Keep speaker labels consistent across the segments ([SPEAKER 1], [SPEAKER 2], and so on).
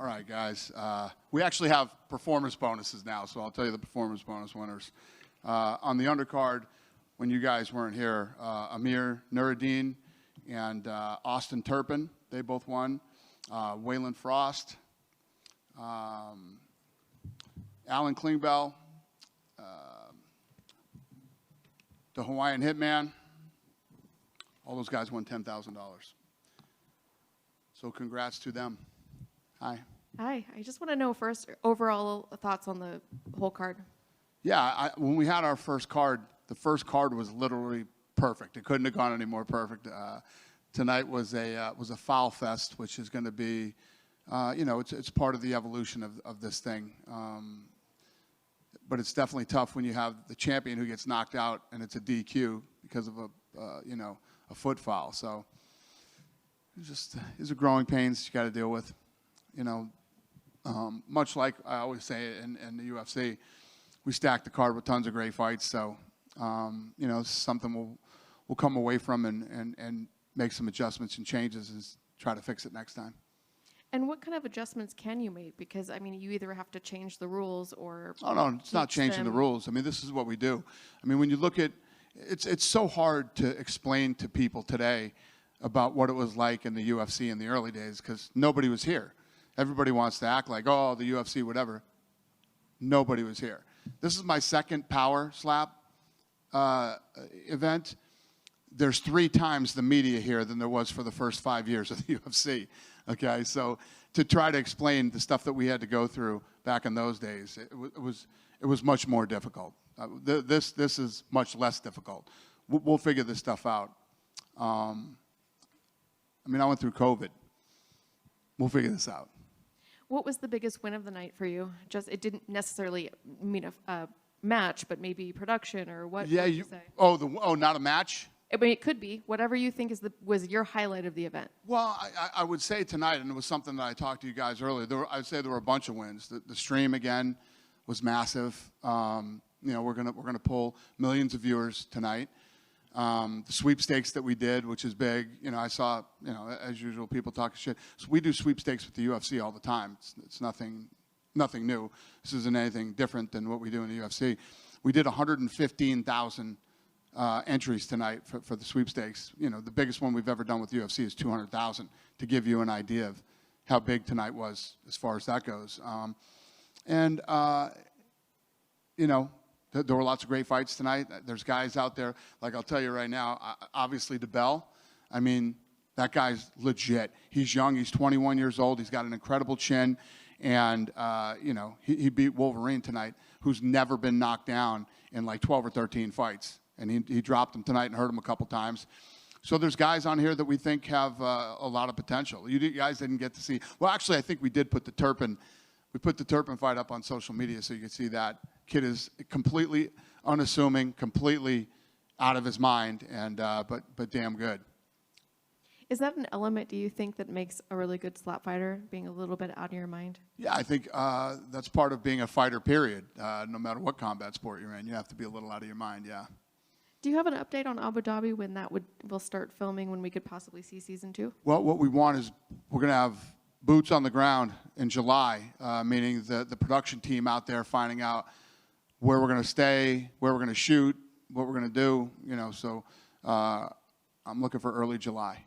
[SPEAKER 1] All right, guys. We actually have performance bonuses now, so I'll tell you the performance bonus winners. On the undercard, when you guys weren't here, Amir Nuruddin and Austin Turpin, they both won. Waylon Frost, Alan Klingbeil, the Hawaiian Hitman, all those guys won $10,000. So congrats to them. Hi.
[SPEAKER 2] Hi. I just want to know first overall thoughts on the whole card.
[SPEAKER 1] Yeah, when we had our first card, the first card was literally perfect. It couldn't have gone any more perfect. Tonight was a foul fest, which is going to be, it's part of the evolution of this thing. But it's definitely tough when you have the champion who gets knocked out and it's a DQ because of a foot foul. So these are growing pains you got to deal with. Much like I always say in the UFC, we stack the card with tons of great fights. So it's something we'll come away from and make some adjustments and changes and try to fix it next time.
[SPEAKER 2] And what kind of adjustments can you make? Because, I mean, you either have to change the rules or...
[SPEAKER 1] Oh, no, it's not changing the rules. I mean, this is what we do. I mean, when you look at... It's so hard to explain to people today about what it was like in the UFC in the early days because nobody was here. Everybody wants to act like, oh, the UFC, whatever. Nobody was here. This is my second Power Slap event. There's 3 times the media here than there was for the first 5 years of the UFC. Okay, so to try to explain the stuff that we had to go through back in those days, it was much more difficult. This is much less difficult. We'll figure this stuff out. I went through COVID. We'll figure this out.
[SPEAKER 2] What was the biggest win of the night for you? It didn't necessarily mean a match, but maybe production or what?
[SPEAKER 1] Yeah,
[SPEAKER 2] would you say?
[SPEAKER 1] Not a match.
[SPEAKER 2] I mean, it could be whatever you think was your highlight of the event.
[SPEAKER 1] Well, I would say tonight, and it was something that I talked to you guys earlier. I'd say there were a bunch of wins. The stream again was massive. We're gonna pull millions of viewers tonight. The sweepstakes that we did, which is big. I saw as usual people talking shit. So we do sweepstakes with the UFC all the time. It's nothing new. This isn't anything different than what we do in the UFC. We did 115,000. Entries tonight for the sweepstakes. The biggest one we've ever done with UFC is 200,000 to give you an idea of how big tonight was as far as that goes. There were lots of great fights tonight. There's guys out there, like I'll tell you right now, obviously DeBell, that guy's legit. He's young, he's 21 years old, he's got an incredible chin, and he beat Wolverine tonight, who's never been knocked down in like 12 or 13 fights. And he dropped him tonight and hurt him a couple times. So there's guys on here that we think have a lot of potential. You guys didn't get to see. Well, actually, I think we did put the Turpin fight up on social media so you could see that. Kid is completely unassuming, completely out of his mind, and but damn good.
[SPEAKER 2] Is that an element, do you think, that makes a really good slap fighter, being a little bit out of your mind?
[SPEAKER 1] Yeah, I think that's part of being a fighter, period. No matter what combat sport you're in, you have to be a little out of your mind, yeah.
[SPEAKER 2] Do you have an update on Abu Dhabi when that will start filming, when we could possibly see season 2?
[SPEAKER 1] Well, what we want is we're going to have boots on the ground in July, meaning the production team out there finding out where we're going to stay, where we're going to shoot, what we're going to do. So I'm looking for early July.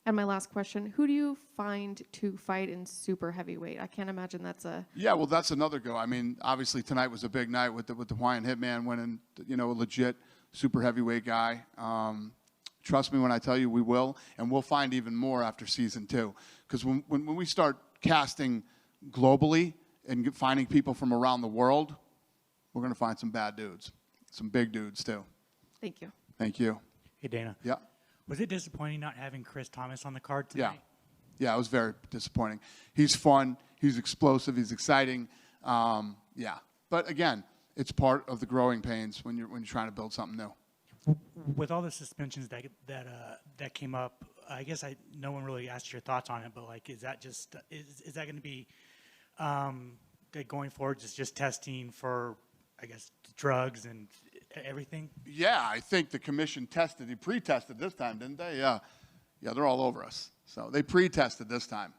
[SPEAKER 2] And my last question, who do you find to fight in super heavyweight? I can't imagine that's a...
[SPEAKER 1] Yeah, well, that's another go. Obviously tonight was a big night with the Hawaiian Hitman winning, a legit super heavyweight guy. Trust me when I tell you we will, and we'll find even more after season 2. Because when we start casting globally and finding people from around the world, we're going to find some bad dudes, some big dudes too.
[SPEAKER 2] Thank you.
[SPEAKER 1] Thank you.
[SPEAKER 3] Hey, Dana.
[SPEAKER 1] Yeah.
[SPEAKER 3] Was it disappointing not having Chris Thomas on the card tonight?
[SPEAKER 1] Yeah, it was very disappointing. He's fun. He's explosive. He's exciting. Yeah. But again, it's part of the growing pains when you're trying to build something new.
[SPEAKER 3] With all the suspensions that came up, I guess no one really asked your thoughts on it. But is that going to be going forward just testing for, I guess, drugs and everything?
[SPEAKER 1] Yeah, I think the commission pre-tested this time, didn't they? Yeah, they're all over us. So they pre-tested this time.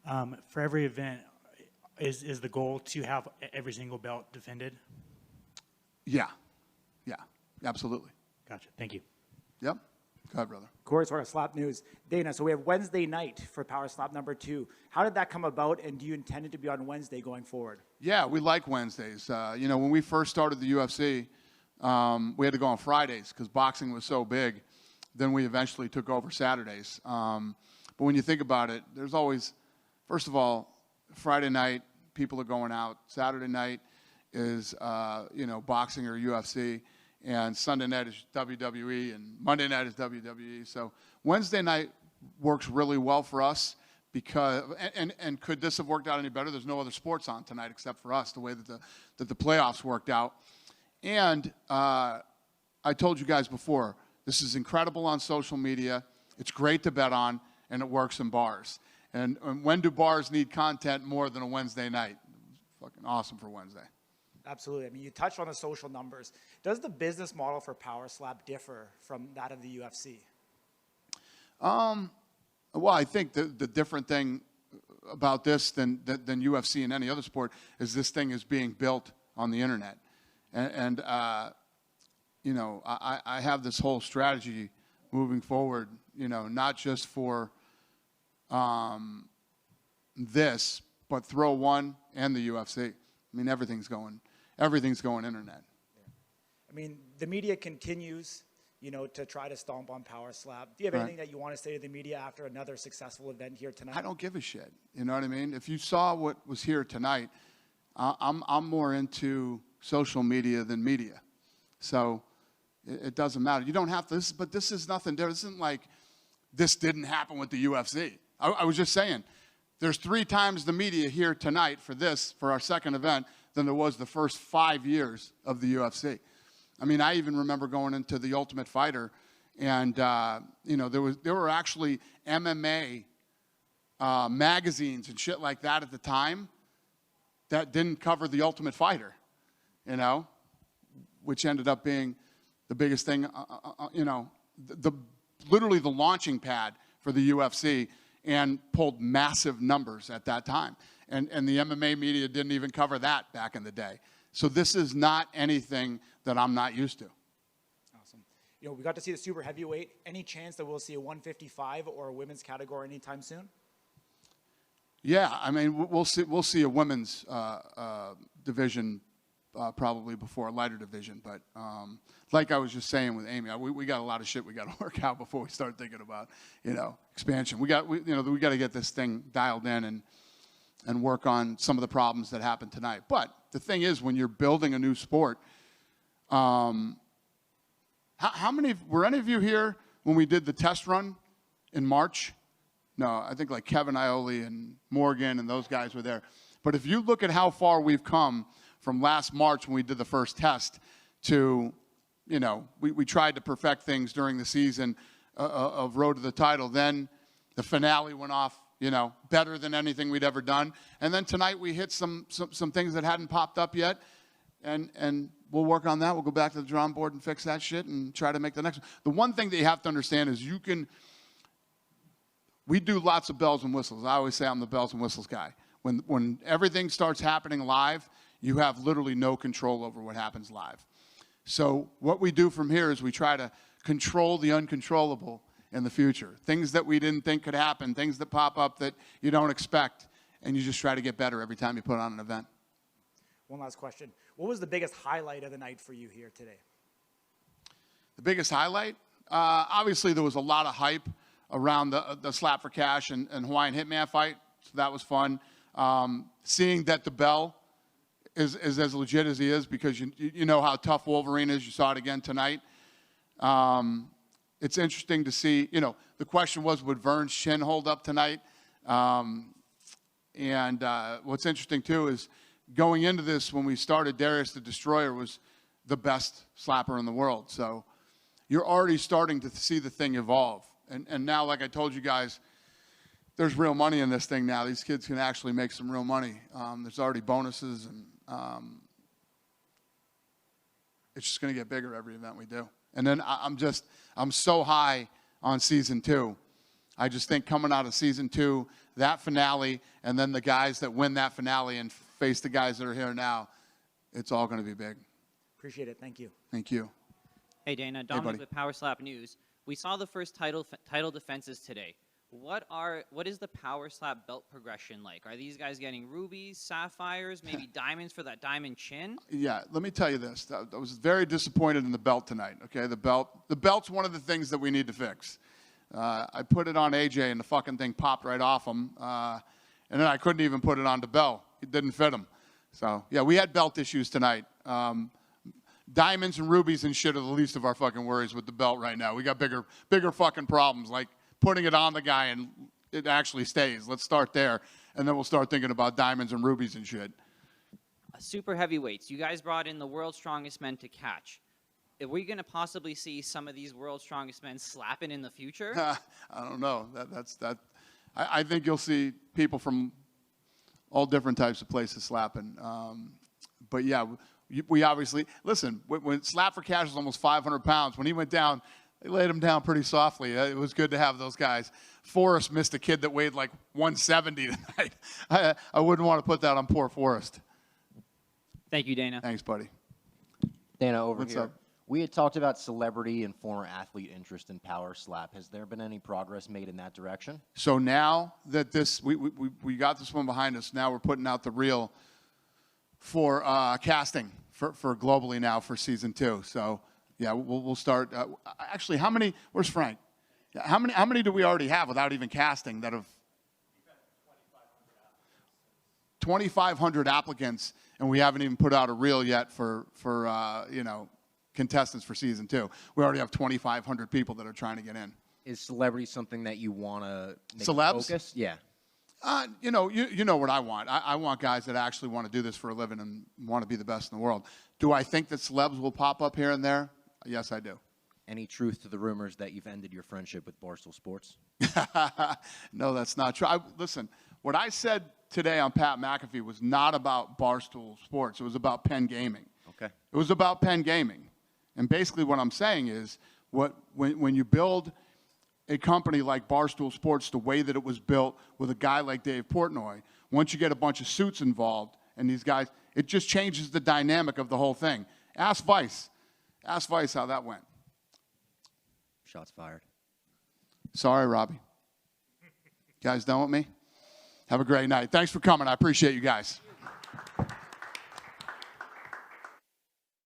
[SPEAKER 3] For every event, is the goal to have every single belt defended?
[SPEAKER 1] Yeah, yeah, absolutely.
[SPEAKER 3] Gotcha. Thank you.
[SPEAKER 1] Yep. Go ahead, brother.
[SPEAKER 4] Corey Sawyer, Slap News. Dana, so we have Wednesday night for Power Slap number 2. How did that come about, and do you intend it to be on Wednesday going forward?
[SPEAKER 1] Yeah, we like Wednesdays. You know, when we first started the UFC, we had to go on Fridays because boxing was so big. Then we eventually took over Saturdays. But when you think about it, there's always, first of all, Friday night, people are going out. Saturday night is, you know, boxing or UFC. And Sunday night is WWE, and Monday night is WWE. So Wednesday night works really well for us because, and could this have worked out any better? There's no other sports on tonight except for us, the way that the playoffs worked out. And I told you guys before, this is incredible on social media. It's great to bet on, and it works in bars. And when do bars need content more than a Wednesday night? Fucking awesome for Wednesday.
[SPEAKER 4] Absolutely. I mean, you touched on the social numbers. Does the business model for Power Slap differ from that of the UFC?
[SPEAKER 1] Well, I think the different thing about this than UFC and any other sport is this thing is being built on the internet. And you know, I have this whole strategy moving forward, you know, not just for this, but Throw One and the UFC. I mean, everything's going internet.
[SPEAKER 4] I mean, the media continues, you know, to try to stomp on Power Slap. Do you have
[SPEAKER 1] Right.
[SPEAKER 4] anything that you want to say to the media after another successful event here tonight?
[SPEAKER 1] I don't give a shit. You know what I mean? If you saw what was here tonight, I'm more into social media than media. So it doesn't matter. You don't have to, but this is nothing different. This isn't like this didn't happen with the UFC. I was just saying, there's 3 times the media here tonight for our second event, than there was the first 5 years of the UFC. I mean, I even remember going into the Ultimate Fighter, and you know, there were actually MMA magazines and shit like that at the time that didn't cover the Ultimate Fighter, you know, which ended up being the biggest thing, you know, literally the launching pad for the UFC, and pulled massive numbers at that time. And the MMA media didn't even cover that back in the day. So this is not anything that I'm not used to.
[SPEAKER 4] Awesome. You know, we got to see the super heavyweight. Any chance that we'll see a 155 or a women's category anytime soon?
[SPEAKER 1] Yeah, I mean, we'll see a women's division probably before a lighter division. But like I was just saying with Amy, we got a lot of shit we got to work out before we start thinking about, you know, expansion. We got to get this thing dialed in and work on some of the problems that happened tonight. But the thing is, when you're building a new sport, how many were any of you here when we did the test run in March? No, I think like Kevin Ioli and Morgan and those guys were there. But if you look at how far we've come from last March when we did the first test to, you know, we tried to perfect things during the season of Road to the Title. Then the finale went off, you know, better than anything we'd ever done. And then tonight we hit some things that hadn't popped up yet. And we'll work on that. We'll go back to the drawing board and fix that shit and try to make the next one. The one thing that you have to understand is we do lots of bells and whistles. I always say I'm the bells and whistles guy. When everything starts happening live, you have literally no control over what happens live. So what we do from here is we try to control the uncontrollable in the future. Things that we didn't think could happen, things that pop up that you don't expect, and you just try to get better every time you put on an event.
[SPEAKER 4] One last question. What was the biggest highlight of the night for you here today?
[SPEAKER 1] The biggest highlight? Obviously, there was a lot of hype around the Slap for Cash and Hawaiian Hitman fight, so that was fun. Seeing that the bell is as legit as he is, because you know how tough Wolverine is. You saw it again tonight. It's interesting to see, you know, the question was, would Vern's chin hold up tonight? And what's interesting, too, is going into this, when we started, Darius the Destroyer was the best slapper in the world. So you're already starting to see the thing evolve. And now, like I told you guys, there's real money in this thing now. These kids can actually make some real money. There's already bonuses, and it's just going to get bigger every event we do. And then I'm so high on season 2. I just think coming out of season 2, that finale, and then the guys that win that finale and face the guys that are here now, it's all going to be big.
[SPEAKER 4] Appreciate it. Thank you.
[SPEAKER 1] Thank you.
[SPEAKER 5] Hey Dana,
[SPEAKER 1] buddy.
[SPEAKER 5] Dominic with Power Slap News. We saw the first title defenses today. What is the Power Slap belt progression like? Are these guys getting rubies, sapphires, maybe diamonds for that diamond chin?
[SPEAKER 1] Yeah, let me tell you this. I was very disappointed in the belt tonight. Okay, the belt's one of the things that we need to fix. I put it on AJ, and the fucking thing popped right off him. And then I couldn't even put it on DeBell. It didn't fit him. So yeah, we had belt issues tonight. Diamonds and rubies and shit are the least of our fucking worries with the belt right now. We got bigger fucking problems, like putting it on the guy and it actually stays. Let's start there, and then we'll start thinking about diamonds and rubies and shit.
[SPEAKER 5] Super heavyweights. You guys brought in the world's strongest men to catch. Are we going to possibly see some of these world's strongest men slapping in the future?
[SPEAKER 1] I don't know. I think you'll see people from all different types of places slapping. But yeah, we obviously listen. When Slap for Cash was almost 500 pounds, when he went down, they laid him down pretty softly. It was good to have those guys. Forrest missed a kid that weighed like 170 tonight. I wouldn't want to put that on poor Forrest.
[SPEAKER 5] Thank you, Dana.
[SPEAKER 1] Thanks, buddy.
[SPEAKER 6] Dana, over
[SPEAKER 1] What's
[SPEAKER 6] here.
[SPEAKER 1] up?
[SPEAKER 6] We had talked about celebrity and former athlete interest in Power Slap. Has there been any progress made in that direction?
[SPEAKER 1] So now that we got this one behind us, now we're putting out the reel for casting for globally now for season 2. So yeah, we'll start. Actually, how many? Where's Frank? How many do we already have without even casting that have? 2,500 applicants, and we haven't even put out a reel yet for contestants for season 2. We already have 2,500 people that are trying to get in.
[SPEAKER 6] Is celebrity something that you want to make
[SPEAKER 1] Celebs?
[SPEAKER 6] focus? Yeah.
[SPEAKER 1] You know what I want. I want guys that actually want to do this for a living and want to be the best in the world. Do I think that celebs will pop up here and there? Yes, I do.
[SPEAKER 6] Any truth to the rumors that you've ended your friendship with Barstool Sports?
[SPEAKER 1] No, that's not true. Listen, what I said today on Pat McAfee was not about Barstool Sports. It was about Penn Gaming.
[SPEAKER 6] Okay.
[SPEAKER 1] It was about Penn Gaming. And basically what I'm saying is when you build a company like Barstool Sports the way that it was built with a guy like Dave Portnoy, once you get a bunch of suits involved and these guys, it just changes the dynamic of the whole thing. Ask Vice. Ask Vice how that went.
[SPEAKER 6] Shots fired.
[SPEAKER 1] Sorry, Robbie. You guys done with me? Have a great night. Thanks for coming. I appreciate you guys.